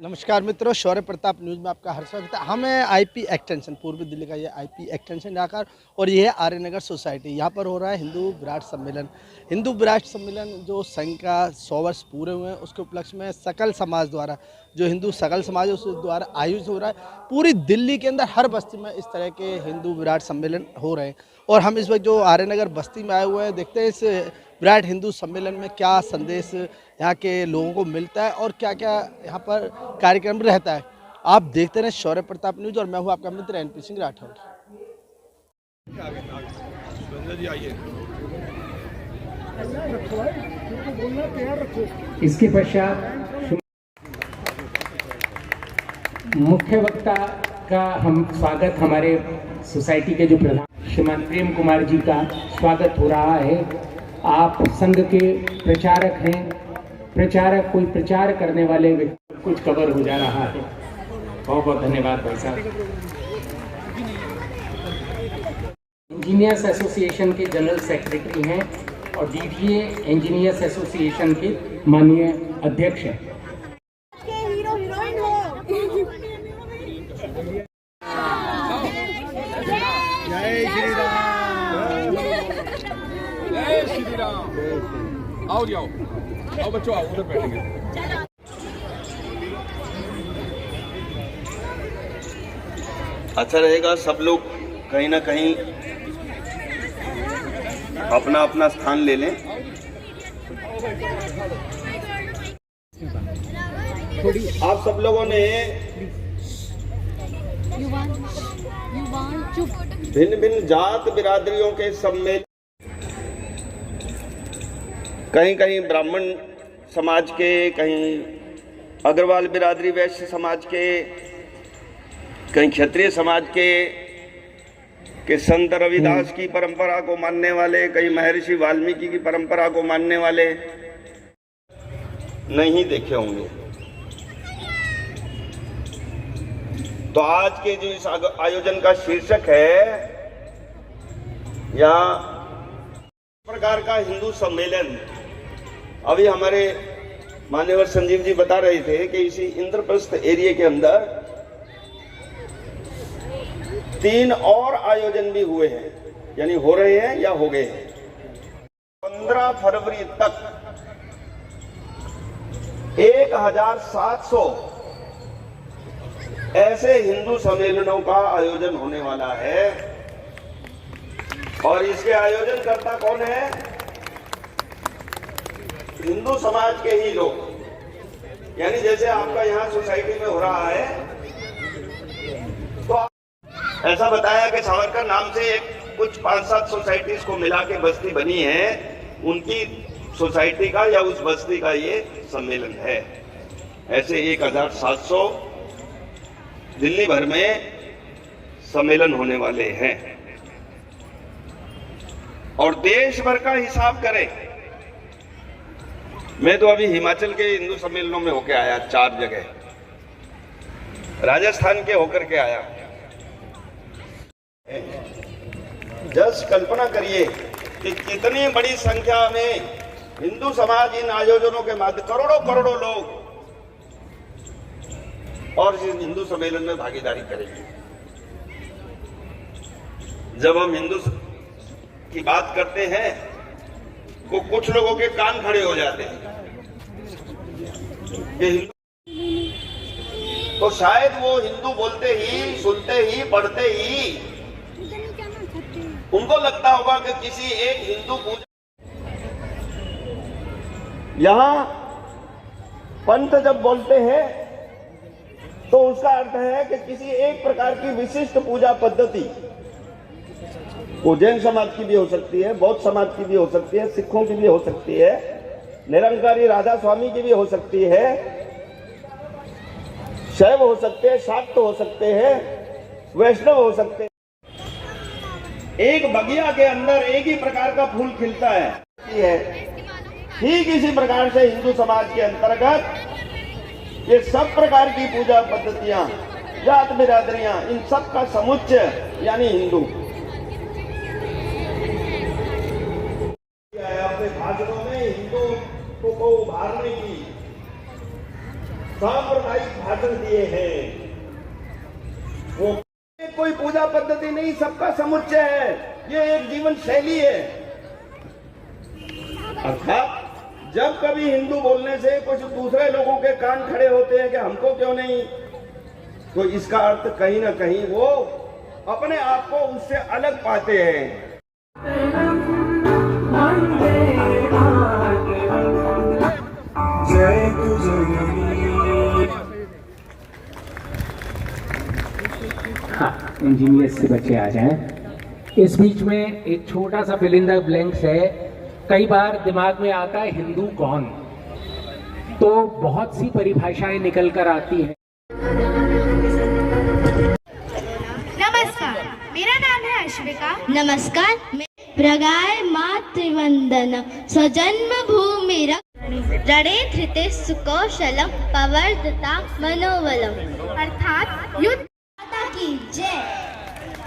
नमस्कार मित्रों, शौर्य प्रताप न्यूज़ में आपका हर स्वागत है। हम हैं आईपी एक्सटेंशन, पूर्वी दिल्ली का ये आईपी एक्सटेंशन जाकर, और ये है आर्यनगर सोसाइटी। यहाँ पर हो रहा है हिंदू विराट सम्मेलन। हिंदू विराट सम्मेलन जो संघ का 100 वर्ष पूरे हुए हैं, उसके उपलक्ष्य में सकल समाज द्वारा, जो हिंदू सकल समाज है उस द्वारा आयोजित हो रहा है। पूरी दिल्ली के अंदर हर बस्ती में इस तरह के हिंदू विराट सम्मेलन हो रहे हैं। और हम इस वक्त जो आर्यनगर बस्ती में आए हुए हैं, देखते हैं इस विराट हिंदू सम्मेलन में क्या संदेश यहाँ के लोगों को मिलता है और क्या क्या यहाँ पर कार्यक्रम रहता है। आप देखते रहे शौर्य प्रताप न्यूज, और मैं हूँ आपका मित्र एनपी सिंह राठौर। इसके पश्चात मुख्य वक्ता का हम स्वागत, हमारे सोसाइटी के जो प्रधान श्रीमान प्रेम कुमार जी का स्वागत हो रहा है। आप संघ के प्रचारक हैं, प्रचारक कोई प्रचार करने वाले व्यक्ति, कुछ कवर हो जा रहा है। बहुत बहुत धन्यवाद भाई साहब। इंजीनियर्स एसोसिएशन के जनरल सेक्रेटरी हैं और डीडीए इंजीनियर्स एसोसिएशन के माननीय अध्यक्ष हैं। हीरो हीरोइन हो। जय श्री राम, जय श्री राम। आओ जी आओ, आओ बच्चों आओ, उधर बैठेंगे। अच्छा रहेगा सब लोग कहीं ना कहीं अपना अपना स्थान ले लें। आप सब लोगों ने भिन्न भिन्न जात बिरादरियों के सम्मेलन, कहीं कहीं ब्राह्मण समाज के, कहीं अग्रवाल बिरादरी वैश्य समाज के, कहीं क्षत्रिय समाज के संत रविदास की परंपरा को मानने वाले, कहीं महर्षि वाल्मीकि की परंपरा को मानने वाले नहीं देखे होंगे। तो आज के जो इस आयोजन का शीर्षक है, या प्रकार का हिंदू सम्मेलन, अभी हमारे मान्यवर संजीव जी बता रहे थे कि इसी इंद्रप्रस्थ एरिया के अंदर 3 और आयोजन भी हुए हैं, यानी हो रहे हैं या हो गए हैं। 15 फरवरी तक 1700 ऐसे हिंदू सम्मेलनों का आयोजन होने वाला है। और इसके आयोजन करता कौन है? हिंदू समाज के ही लोग। यानी जैसे आपका यहाँ सोसाइटी में हो रहा है, तो ऐसा बताया कि सावरकर नाम से एक कुछ 5-7 सोसाइटीज को मिला के बस्ती बनी है, उनकी सोसाइटी का या उस बस्ती का ये सम्मेलन है। ऐसे 1700 दिल्ली भर में सम्मेलन होने वाले हैं। और देश भर का हिसाब करें, मैं तो अभी हिमाचल के हिंदू सम्मेलनों में होके आया 4 जगह, राजस्थान के होकर के आया। जस्ट कल्पना करिए कि कितनी बड़ी संख्या में हिंदू समाज इन आयोजनों के माध्यम, करोड़ों लोग और इस हिंदू सम्मेलन में भागीदारी करेंगे। जब हम हिंदू की बात करते हैं तो कुछ लोगों के कान खड़े हो जाते हैं कि तो शायद वो हिंदू बोलते ही, सुनते ही, पढ़ते ही उनको लगता होगा कि किसी एक हिंदू पूजा, यहां पंथ जब बोलते हैं तो उसका अर्थ है कि किसी एक प्रकार की विशिष्ट पूजा पद्धति, वो जैन समाज की भी हो सकती है, बौद्ध समाज की भी हो सकती है, सिखों की भी हो सकती है, निरंकारी राधा स्वामी की भी हो सकती है, शैव हो सकते हैं, शाक्त हो सकते हैं, वैष्णव हो सकते हैं। एक बगिया के अंदर एक ही प्रकार का फूल खिलता है। ठीक इसी प्रकार से हिंदू समाज के अंतर्गत ये सब प्रकार की पूजा पद्धतियां, जात बिरादरियां, इन सब का समुच्चय यानी हिंदू। अपने भाषणों में हिंदू को उभारने की सांप्रदायिक भाषण दिए हैं। वो कोई पूजा पद्धति नहीं, सबका समुच्चय है, ये एक जीवन शैली है। अर्थात जब कभी हिंदू बोलने से कुछ दूसरे लोगों के कान खड़े होते हैं कि हमको क्यों नहीं, तो इसका अर्थ कहीं ना कहीं वो अपने आप को उससे अलग पाते हैं। हाँ, इंजीनियर से बच्चे आ जाएं। इस बीच में एक छोटा सा फिल इन द ब्लैंक्स है। कई बार दिमाग में आता है हिंदू कौन, तो बहुत सी परिभाषाएं निकल कर आती हैं। नमस्कार, मेरा नाम है अश्विका। नमस्कार, मैं प्रगाय मातृवंदन स्वजन्म भूमिर रणे धृते सुकौशलम पवर्धता मनोबलम। अर्थात युद्ध माता की जय,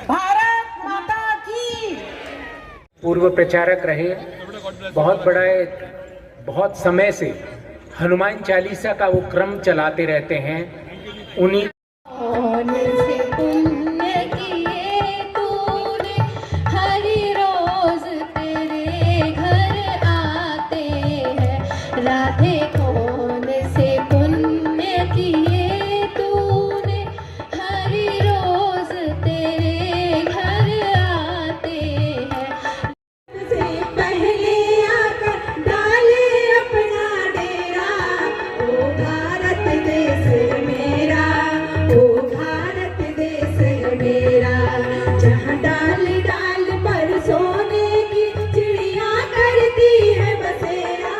भारत माता की। पूर्व प्रचारक रहे, बहुत समय से हनुमान चालीसा का वो क्रम चलाते रहते हैं। उन्हीं से पुण्य किए तूने, हरि रोज तेरे घर आते हैं। राधे कौन से पुण्य किए तूने, हरि रोज तेरे घर आते हैं। से पहले आकर डाले अपना डेरा, ओ भारत देश मेरा, ओ भारत देश मेरा। जहाँ डाल डाल पर सोने की चिड़िया करती है बसेरा,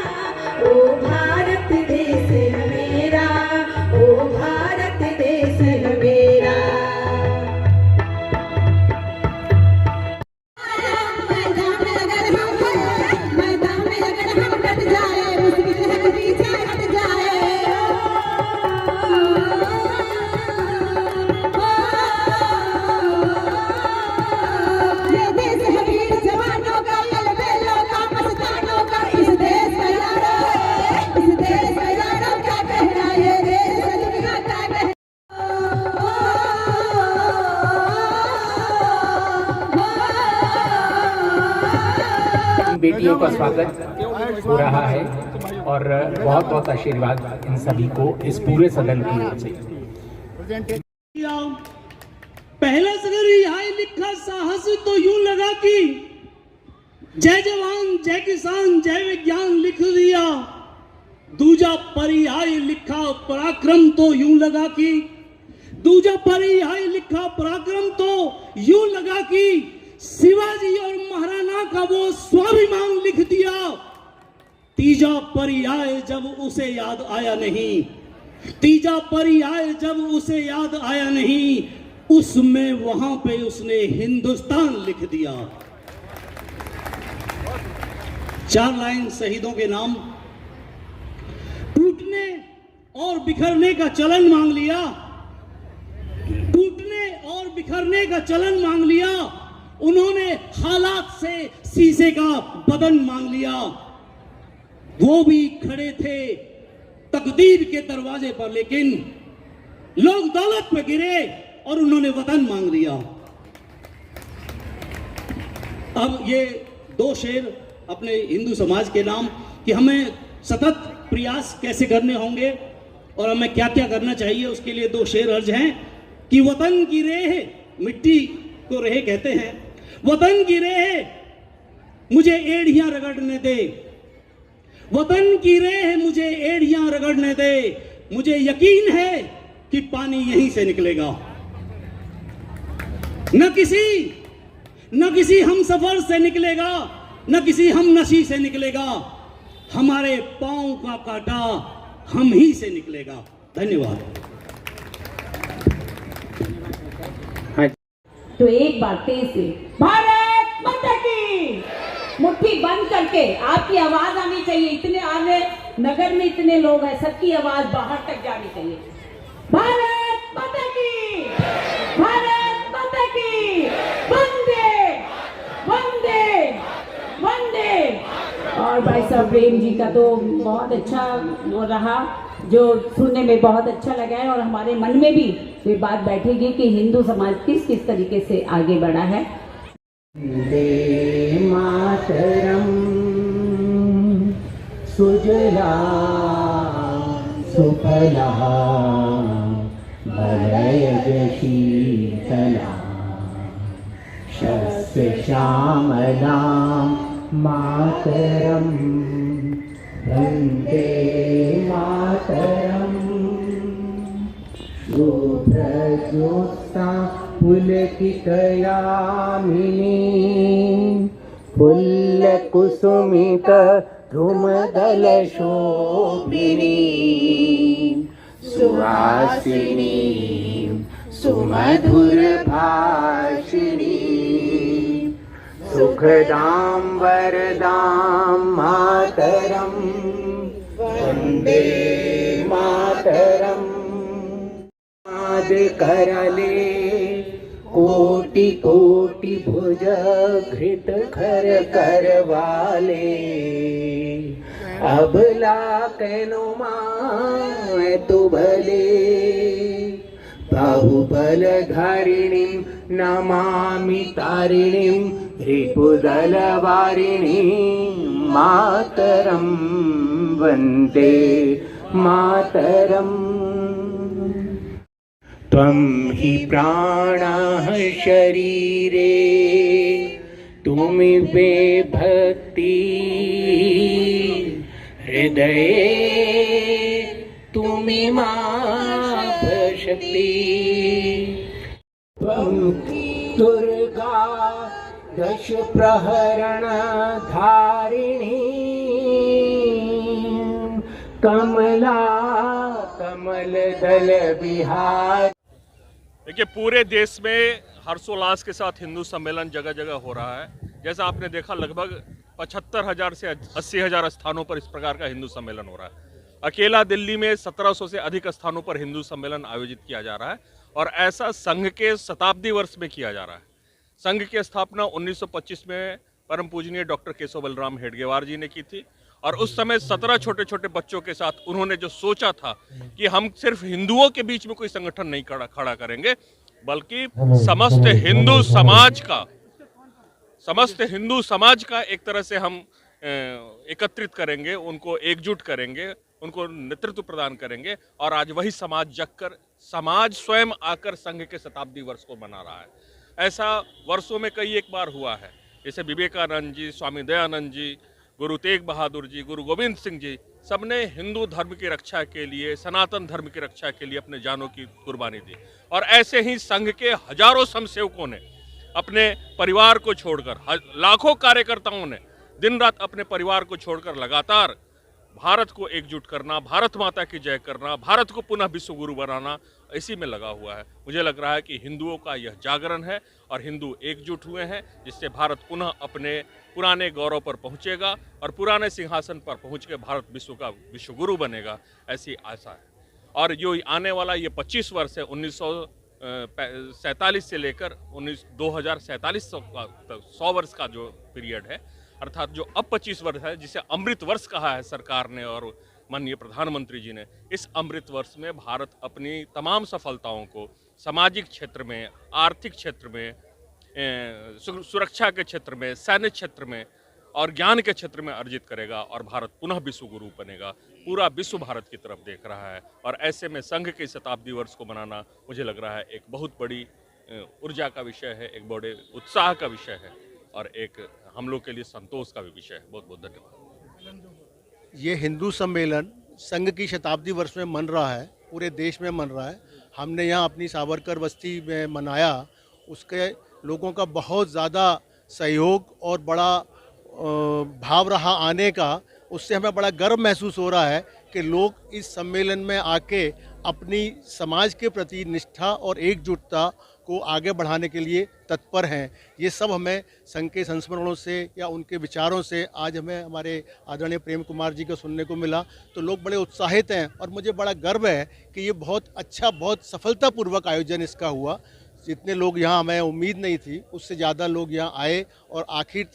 ओ भारत देश मेरा, ओ भारत देश मेरा। मैदान में अगर हम डट जाए, मुश्किल है पीछे हट जाए। ये देश है वीर जवानों का, अलबेलों का, मस्तानों का। इस देश का यारो, इस देश का यारो क्या कहना, ये देश दुनिया का कहना। बेटियों का स्वागत हो रहा है और बहुत बहुत आशीर्वाद इन सभी को इस पूरे सदन की ओर से। पहला सगर लिखा साहस तो यूं लगा कि जय जवान जय किसान जय विज्ञान लिख दिया। दूजा पर्याय लिखा पराक्रम तो यूं लगा कि, दूजा पर्याय लिखा पराक्रम तो यूं लगा कि शिवाजी और महाराणा का वो स्वाभिमान लिख दिया। तीजा पर्याय जब उसे याद आया नहीं, तीजा पर्याय जब उसे याद आया नहीं, उसमें वहां पे उसने हिंदुस्तान लिख दिया। 4 लाइन शहीदों के नाम। टूटने और बिखरने का चलन मांग लिया, टूटने और बिखरने का चलन मांग लिया। उन्होंने हालात से शीशे का बदन मांग लिया। वो भी खड़े थे तकदीर के दरवाजे पर, लेकिन लोग दौलत पे गिरे और उन्होंने वतन मांग लिया। अब ये 2 शेर अपने हिंदू समाज के नाम कि हमें सतत प्रयास कैसे करने होंगे और हमें क्या क्या करना चाहिए, उसके लिए 2 शेर अर्ज हैं कि वतन की रेह, मिट्टी को रेह कहते हैं, वतन की रेह मुझे एड़ियां रगड़ने दे, वतन की रेह मुझे एड़ियां रगड़ने दे। मुझे यकीन है कि पानी यहीं से निकलेगा। न किसी हम सफर से निकलेगा, न किसी हम नशी से निकलेगा। हमारे पांव का कांटा हम ही से निकलेगा। धन्यवाद। तो एक बार तेज से भारत माता की, मुट्ठी बंद करके आपकी आवाज आनी चाहिए। इतने आने नगर में इतने लोग हैं, सबकी आवाज बाहर तक जानी चाहिए। भारत माता की, भारत माता की, वंदे वंदे वंदे। और भाई साहब प्रेम जी का तो बहुत अच्छा वो रहा। जो सुनने में बहुत अच्छा लगा है और हमारे मन में भी ये बात बैठेगी कि हिंदू समाज किस किस तरीके से आगे बढ़ा है। वंदे मातरम सुजला सुफला मलयज शीतला शस्य श्यामला मातरम वंदे मातरम शुभ्रजोत्स्ना पुलकितयामिनी फुल्लकुसुमित धूमदलशोभिनी सुहासिनी सुमधुरभाषिणी सुखदां वरदां मातरं वन्दे मातरम् करले कोटि कोटि भुज घृत खर करवाले अबला कैनो माय तु भले बाहुबल धारिणीं नमामि तारिणीं रिपुदल वारिणीं मातरं वन्दे मातरम् त्वं हि प्राणः शरीरे तुमिवे भक्ति हृदये तुमिमाभशक्ति त्वं दुर्गा दश प्रहरण धारिणी कमला कमल दल बिहार। देखिए, पूरे देश में हर्षोल्लास के साथ हिंदू सम्मेलन जगह जगह हो रहा है। जैसा आपने देखा, लगभग 75,000 से 80,000 स्थानों पर इस प्रकार का हिंदू सम्मेलन हो रहा है। अकेला दिल्ली में 1700 से अधिक स्थानों पर हिंदू सम्मेलन आयोजित किया जा रहा है और ऐसा संघ के शताब्दी वर्ष में किया जा रहा है। संघ की स्थापना 1925 में परम पूजनीय डॉक्टर केशव बलराम हेडगेवार जी ने की थी और उस समय 17 छोटे छोटे बच्चों के साथ उन्होंने जो सोचा था कि हम सिर्फ हिंदुओं के बीच में कोई संगठन नहीं खड़ा करेंगे, बल्कि समस्त हिंदू समाज का एक तरह से हम एकत्रित करेंगे, उनको एकजुट करेंगे, उनको नेतृत्व प्रदान करेंगे। और आज वही समाज जगकर, समाज स्वयं आकर संघ के शताब्दी वर्ष को मना रहा है। ऐसा वर्षों में कई एक बार हुआ है, जैसे विवेकानंद जी, स्वामी दयानंद जी, गुरु तेग बहादुर जी, गुरु गोविंद सिंह जी, सबने हिंदू धर्म की रक्षा के लिए, सनातन धर्म की रक्षा के लिए अपने जानों की कुर्बानी दी। और ऐसे ही संघ के हजारों स्वयंसेवकों ने अपने परिवार को छोड़कर, लाखों कार्यकर्ताओं ने दिन रात अपने परिवार को छोड़कर लगातार भारत को एकजुट करना, भारत माता की जय करना, भारत को पुनः विश्व गुरु बनाना, इसी में लगा हुआ है। मुझे लग रहा है कि हिंदुओं का यह जागरण है और हिंदू एकजुट हुए हैं, जिससे भारत पुनः अपने पुराने गौरव पर पहुंचेगा और पुराने सिंहासन पर पहुंच के भारत विश्व का विश्व गुरु बनेगा, ऐसी आशा है। और जो आने वाला ये 25 वर्ष है, 1947 से लेकर 2047 तक 100 वर्ष का जो पीरियड है, अर्थात जो अब 25 वर्ष है, जिसे अमृत वर्ष कहा है सरकार ने और माननीय प्रधानमंत्री जी ने, इस अमृत वर्ष में भारत अपनी तमाम सफलताओं को सामाजिक क्षेत्र में, आर्थिक क्षेत्र में, सुरक्षा के क्षेत्र में, सैन्य क्षेत्र में और ज्ञान के क्षेत्र में अर्जित करेगा और भारत पुनः विश्व गुरु बनेगा। पूरा विश्व भारत की तरफ देख रहा है और ऐसे में संघ के शताब्दी वर्ष को मनाना मुझे लग रहा है एक बहुत बड़ी ऊर्जा का विषय है, एक बड़े उत्साह का विषय है और एक हम लोग के लिए संतोष का भी विषय है। बहुत बहुत धन्यवाद। ये हिंदू सम्मेलन संघ की शताब्दी वर्ष में मन रहा है, पूरे देश में मन रहा है। हमने यहाँ अपनी सावरकर बस्ती में मनाया, उसके लोगों का बहुत ज़्यादा सहयोग और बड़ा भाव रहा आने का। उससे हमें बड़ा गर्व महसूस हो रहा है कि लोग इस सम्मेलन में आके अपनी समाज के प्रति निष्ठा और एकजुटता को आगे बढ़ाने के लिए तत्पर हैं। ये सब हमें संघ के संस्मरणों से या उनके विचारों से आज हमें हमारे आदरणीय प्रेम कुमार जी को सुनने को मिला, तो लोग बड़े उत्साहित हैं और मुझे बड़ा गर्व है कि ये बहुत अच्छा, बहुत सफलतापूर्वक आयोजन इसका हुआ। जितने लोग यहाँ, हमें उम्मीद नहीं थी, उससे ज़्यादा लोग यहाँ आए और आखिर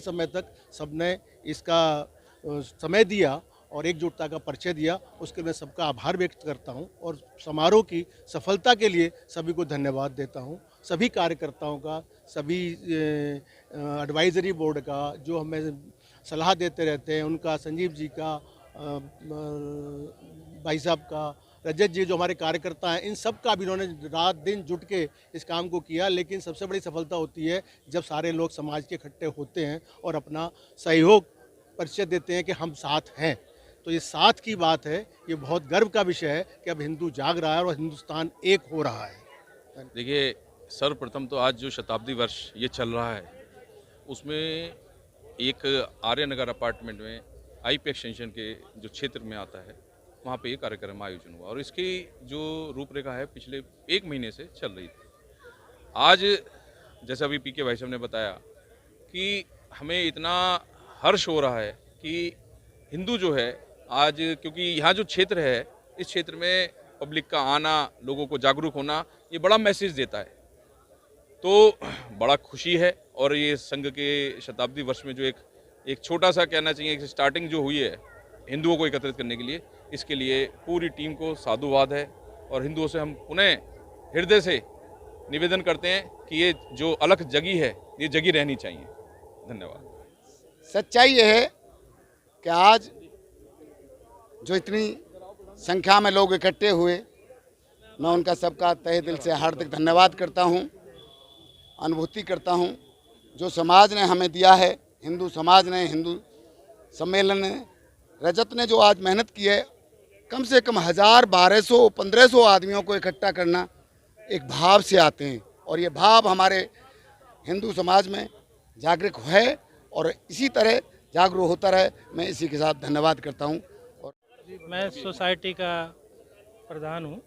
समय तक सबने इसका समय दिया और एकजुटता का परिचय दिया, उसके लिए मैं सबका आभार व्यक्त करता हूं और समारोह की सफलता के लिए सभी को धन्यवाद देता हूं। सभी कार्यकर्ताओं का, सभी एडवाइजरी बोर्ड का जो हमें सलाह देते रहते हैं उनका, संजीव जी का, भाई साहब का, रजत जी जो हमारे कार्यकर्ता हैं, इन सब का भी इन्होंने रात दिन जुट के इस काम को किया। लेकिन सबसे बड़ी सफलता होती है जब सारे लोग समाज के इकट्ठे होते हैं और अपना सहयोग परिचय देते हैं कि हम साथ हैं। तो ये साथ की बात है, ये बहुत गर्व का विषय है कि अब हिंदू जाग रहा है और हिंदुस्तान एक हो रहा है। देखिए, सर्वप्रथम तो आज जो शताब्दी वर्ष ये चल रहा है उसमें एक आर्यनगर अपार्टमेंट में आईपी एक्सटेंशन के जो क्षेत्र में आता है वहाँ पे ये कार्यक्रम आयोजन हुआ और इसकी जो रूपरेखा है पिछले 1 महीने से चल रही थी। आज जैसा अभी पीके भाई साहब ने बताया कि हमें इतना हर्ष हो रहा है कि हिंदू जो है आज, क्योंकि यहाँ जो क्षेत्र है इस क्षेत्र में पब्लिक का आना, लोगों को जागरूक होना, ये बड़ा मैसेज देता है। तो बड़ा खुशी है और ये संघ के शताब्दी वर्ष में जो एक छोटा सा कहना चाहिए, एक स्टार्टिंग जो हुई है हिंदुओं को एकत्रित करने के लिए, इसके लिए पूरी टीम को साधुवाद है और हिंदुओं से हम पुनः हृदय से निवेदन करते हैं कि ये जो अलख जगी है ये जगी रहनी चाहिए। धन्यवाद। सच्चाई ये है कि आज जो इतनी संख्या में लोग इकट्ठे हुए, मैं उनका सबका तहे दिल से हार्दिक धन्यवाद करता हूं, अनुभूति करता हूं। जो समाज ने हमें दिया है, हिंदू समाज ने, हिंदू सम्मेलन ने, रजत ने जो आज मेहनत की है, कम से कम 1000, 1200, 1500 आदमियों को इकट्ठा करना एक भाव से आते हैं और ये भाव हमारे हिंदू समाज में जागरूक है और इसी तरह जागरूक होता रहे। मैं इसी के साथ धन्यवाद करता हूँ। और मैं सोसाइटी का प्रधान हूँ।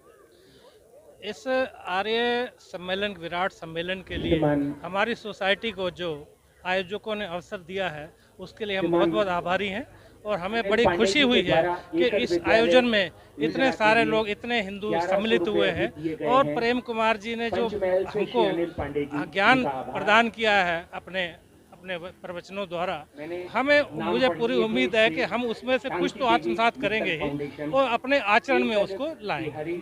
इस आर्य सम्मेलन, विराट सम्मेलन के लिए हमारी सोसाइटी को जो आयोजकों ने अवसर दिया है उसके लिए हम बहुत बहुत आभारी हैं और हमें बड़ी खुशी हुई है कि इस आयोजन में इतने सारे लोग, इतने हिंदू सम्मिलित हुए हैं और प्रेम कुमार जी ने जो हमको ज्ञान प्रदान किया है अपने प्रवचनों द्वारा, मुझे पूरी उम्मीद है कि हम उसमें से कुछ तो आत्मसात करेंगे ही और अपने आचरण में उसको लाएंगे।